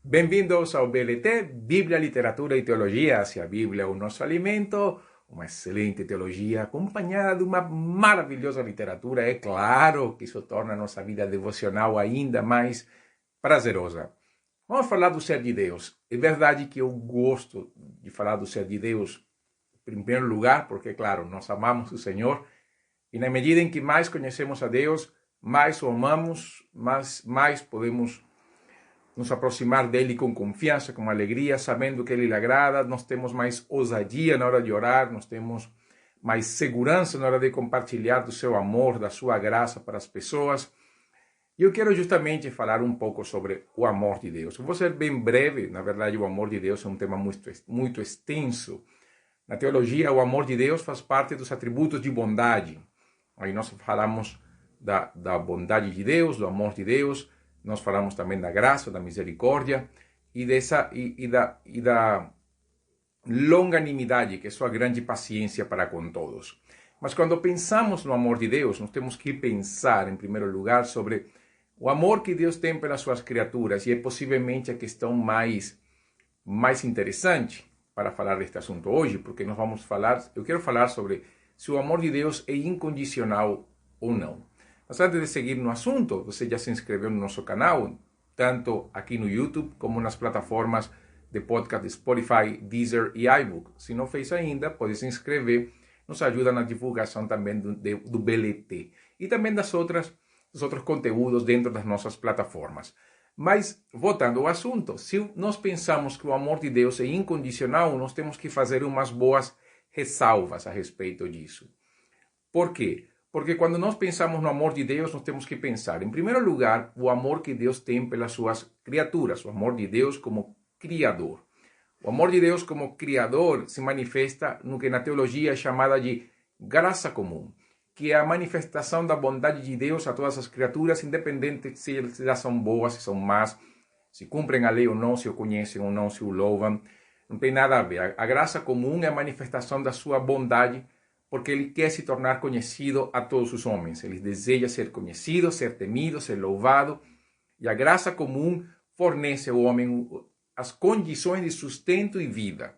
Bem-vindos ao BLT, Bíblia, Literatura e Teologia. Se a Bíblia é o nosso alimento, uma excelente teologia acompanhada de uma maravilhosa literatura, é claro que isso torna a nossa vida devocional ainda mais prazerosa. Vamos falar do ser de Deus. É verdade que eu gosto de falar do ser de Deus, em primeiro lugar, porque, claro, nós amamos o Senhor, e na medida em que mais conhecemos a Deus, mais o amamos, mais podemos nos aproximar dele com confiança, com alegria, sabendo que ele lhe agrada, nós temos mais ousadia na hora de orar, nós temos mais segurança na hora de compartilhar do seu amor, da sua graça para as pessoas. E eu quero justamente falar um pouco sobre o amor de Deus. Eu vou ser bem breve, na verdade o amor de Deus é um tema muito extenso. Na teologia, o amor de Deus faz parte dos atributos de bondade. Aí nós falamos da bondade de Deus, do amor de Deus, nós falamos também da graça, da misericórdia e da longanimidade, que é sua grande paciência para com todos. Mas quando pensamos no amor de Deus, nós temos que pensar, em primeiro lugar, sobre o amor que Deus tem pelas suas criaturas, e é possivelmente a questão mais interessante para falar deste assunto hoje, porque eu quero falar sobre se o amor de Deus é incondicional ou não. Mas antes de seguir no assunto, você já se inscreveu no nosso canal, tanto aqui no YouTube como nas plataformas de podcast Spotify, Deezer e iBook. Se não fez ainda, pode se inscrever, nos ajuda na divulgação também do BLT e também dos outros conteúdos dentro das nossas plataformas. Mas, voltando ao assunto, se nós pensamos que o amor de Deus é incondicional, nós temos que fazer umas boas ressalvas a respeito disso. Por quê? Porque quando nós pensamos no amor de Deus, nós temos que pensar, em primeiro lugar, o amor que Deus tem pelas suas criaturas, o amor de Deus como Criador. O amor de Deus como Criador se manifesta no que na teologia é chamada de graça comum, que é a manifestação da bondade de Deus a todas as criaturas, independente se elas são boas, se são más, se cumprem a lei ou não, se o conhecem ou não, se o louvam. Não tem nada a ver. A graça comum é a manifestação da sua bondade, porque ele quer se tornar conhecido a todos os homens. Ele deseja ser conhecido, ser temido, ser louvado. E a graça comum fornece ao homem as condições de sustento e vida.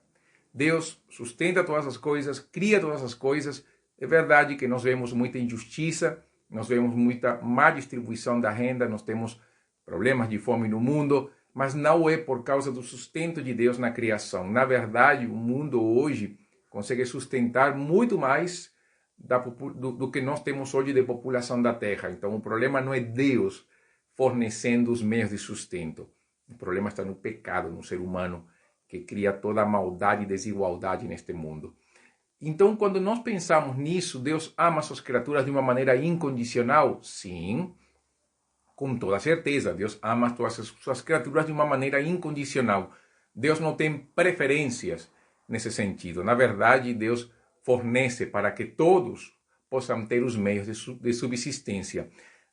Deus sustenta todas as coisas, cria todas as coisas. É verdade que nós vemos muita injustiça, nós vemos muita má distribuição da renda, nós temos problemas de fome no mundo, mas não é por causa do sustento de Deus na criação. Na verdade, o mundo hoje consegue sustentar muito mais do que nós temos hoje de população da Terra. Então, o problema não é Deus fornecendo os meios de sustento. O problema está no pecado, no ser humano, que cria toda a maldade e desigualdade neste mundo. Então, quando nós pensamos nisso, Deus ama suas criaturas de uma maneira incondicional? Sim, com toda certeza. Deus ama todas as suas criaturas de uma maneira incondicional. Deus não tem preferências nesse sentido. Na verdade, Deus fornece para que todos possam ter os meios de subsistência.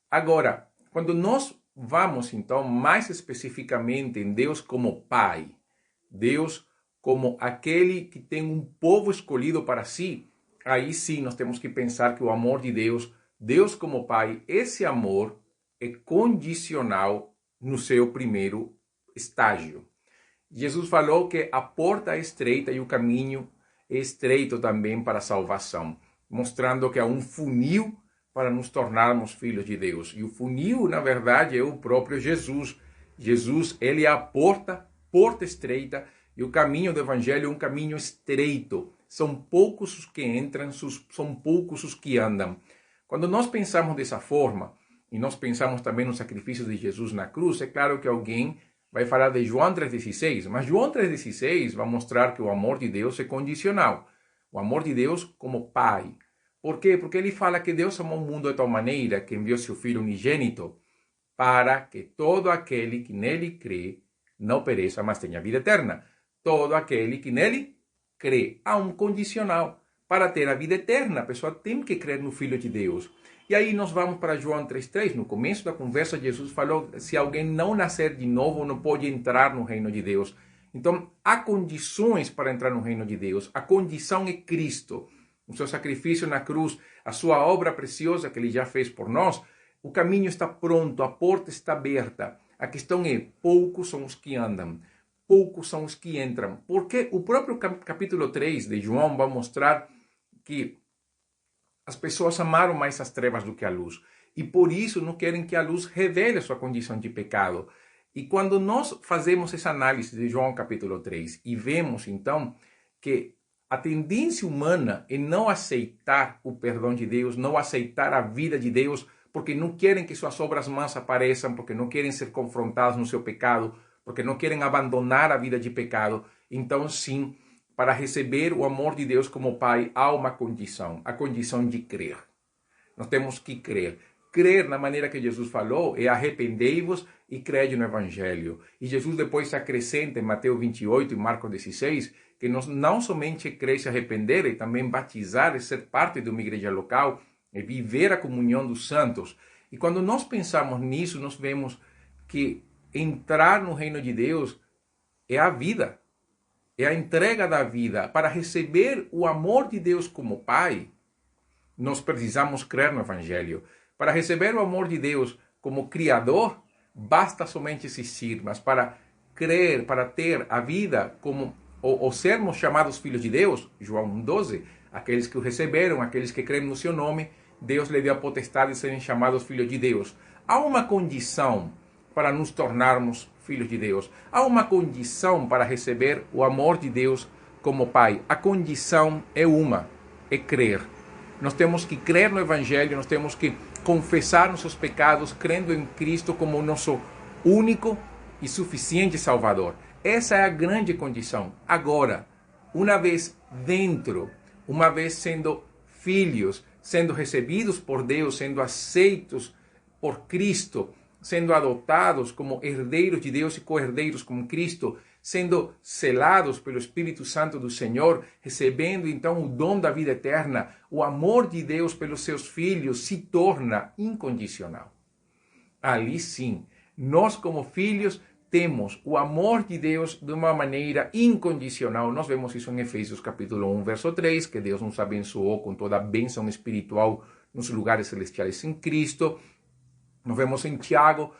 Agora, quando nós vamos, então, mais especificamente em Deus como Pai, Deus como aquele que tem um povo escolhido para si, aí sim nós temos que pensar que o amor de Deus, Deus como Pai, esse amor é condicional no seu primeiro estágio. Jesus falou que a porta é estreita e o caminho é estreito também para a salvação, mostrando que há um funil para nos tornarmos filhos de Deus. E o funil, na verdade, é o próprio Jesus. Jesus, ele é a porta estreita, e o caminho do Evangelho é um caminho estreito. São poucos os que entram, são poucos os que andam. Quando nós pensamos dessa forma, e nós pensamos também no sacrifício de Jesus na cruz, é claro que alguém vai falar de João 3,16, mas João 3,16 vai mostrar que o amor de Deus é condicional. O amor de Deus como Pai. Por quê? Porque ele fala que Deus amou o mundo de tal maneira que enviou seu Filho unigênito para que todo aquele que nele crê não pereça, mas tenha vida eterna. Todo aquele que nele crê. Há um condicional. Para ter a vida eterna, a pessoa tem que crer no Filho de Deus. E aí nós vamos para João 3,3. No começo da conversa, Jesus falou que se alguém não nascer de novo, não pode entrar no reino de Deus. Então, há condições para entrar no reino de Deus. A condição é Cristo. O seu sacrifício na cruz, a sua obra preciosa que ele já fez por nós, o caminho está pronto, a porta está aberta. A questão é, poucos são os que andam, poucos são os que entram. Porque o próprio capítulo 3 de João vai mostrar que as pessoas amaram mais as trevas do que a luz. E por isso não querem que a luz revele a sua condição de pecado. E quando nós fazemos essa análise de João capítulo 3 e vemos então que a tendência humana é não aceitar o perdão de Deus, não aceitar a vida de Deus, porque não querem que suas obras más apareçam, porque não querem ser confrontados no seu pecado, porque não querem abandonar a vida de pecado. Então, sim, para receber o amor de Deus como Pai, há uma condição, a condição de crer. Nós temos que crer. Crer na maneira que Jesus falou é arrependei-vos e crede no Evangelho. E Jesus depois se acrescenta em Mateus 28 e Marcos 16, que nós não somente crer e se arrepender, e também batizar e ser parte de uma igreja local, e viver a comunhão dos santos. E quando nós pensamos nisso, nós vemos que entrar no reino de Deus é a vida. É a entrega da vida. Para receber o amor de Deus como Pai, nós precisamos crer no Evangelho. Para receber o amor de Deus como Criador, basta somente existir. Mas para crer, para ter a vida como ou sermos chamados filhos de Deus, João 1,12, aqueles que o receberam, aqueles que creem no seu nome, Deus lhe deu a potestade de serem chamados filhos de Deus. Há uma condição para nos tornarmos filhos de Deus. Há uma condição para receber o amor de Deus como Pai. A condição é crer. Nós temos que crer no Evangelho, nós temos que confessar nossos pecados, crendo em Cristo como o nosso único e suficiente Salvador. Essa é a grande condição. Agora, uma vez dentro, uma vez sendo filhos, sendo recebidos por Deus, sendo aceitos por Cristo, sendo adotados como herdeiros de Deus e co-herdeiros com Cristo, sendo selados pelo Espírito Santo do Senhor, recebendo então o dom da vida eterna, o amor de Deus pelos seus filhos se torna incondicional. Ali sim, nós como filhos temos o amor de Deus de uma maneira incondicional. Nós vemos isso em Efésios capítulo 1, verso 3, que Deus nos abençoou com toda a bênção espiritual nos lugares celestiais em Cristo. Nós vemos em Tiago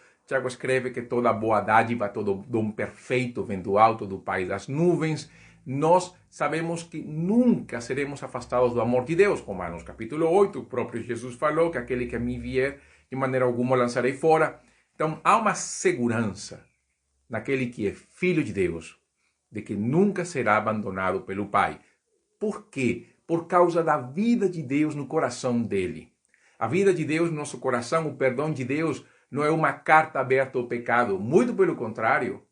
escreve que toda boa dádiva, todo dom perfeito vem do alto do Pai das nuvens. Nós sabemos que nunca seremos afastados do amor de Deus. Romanos capítulo 8, o próprio Jesus falou que aquele que a mim vier, de maneira alguma lançarei fora. Então, há uma segurança naquele que é filho de Deus, de que nunca será abandonado pelo Pai. Por quê? Por causa da vida de Deus no coração dele. A vida de Deus no nosso coração, o perdão de Deus, não é uma carta aberta ao pecado. Muito pelo contrário.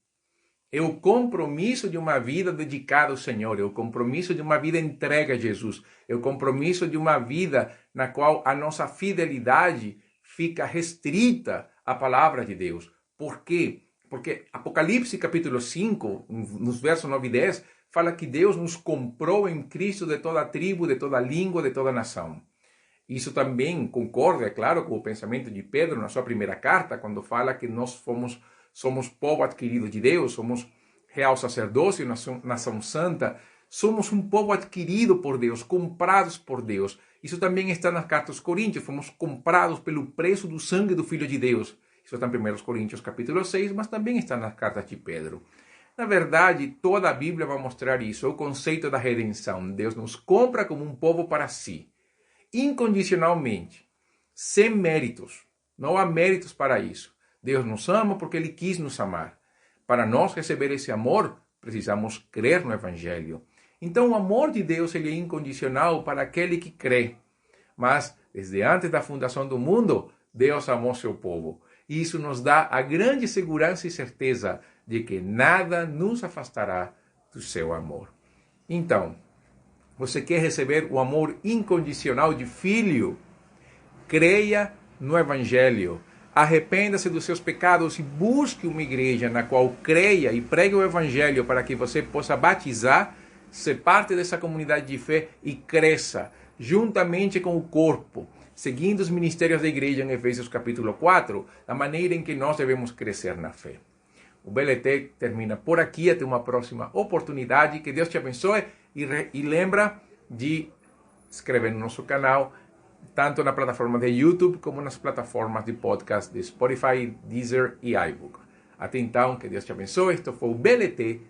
É o compromisso de uma vida dedicada ao Senhor. É o compromisso de uma vida entregue a Jesus. É o compromisso de uma vida na qual a nossa fidelidade fica restrita à palavra de Deus. Por quê? Porque Apocalipse capítulo 5, nos versos 9 e 10, fala que Deus nos comprou em Cristo de toda tribo, de toda língua, de toda nação. Isso também concorda, é claro, com o pensamento de Pedro na sua primeira carta, quando fala que nós somos povo adquirido de Deus, somos real sacerdócio, nação santa, somos um povo adquirido por Deus, comprados por Deus. Isso também está nas cartas aos Coríntios, fomos comprados pelo preço do sangue do Filho de Deus. Isso está em 1 Coríntios capítulo 6, mas também está nas cartas de Pedro. Na verdade, toda a Bíblia vai mostrar isso, é o conceito da redenção. Deus nos compra como um povo para si, incondicionalmente, sem méritos. Não há méritos para isso. Deus nos ama porque Ele quis nos amar. Para nós receber esse amor, precisamos crer no Evangelho. Então, o amor de Deus ele é incondicional para aquele que crê. Mas, desde antes da fundação do mundo, Deus amou seu povo. E isso nos dá a grande segurança e certeza de que nada nos afastará do seu amor. Então, você quer receber o amor incondicional de filho? Creia no Evangelho. Arrependa-se dos seus pecados e busque uma igreja na qual creia e pregue o Evangelho para que você possa batizar, ser parte dessa comunidade de fé e cresça juntamente com o corpo, seguindo os ministérios da igreja em Efésios capítulo 4, da maneira em que nós devemos crescer na fé. O BLT termina por aqui, até uma próxima oportunidade. Que Deus te abençoe e lembra de inscrever no nosso canal, tanto na plataforma de YouTube como nas plataformas de podcast de Spotify, Deezer e iBook. Até então, que Deus te abençoe. Esto foi o BLT.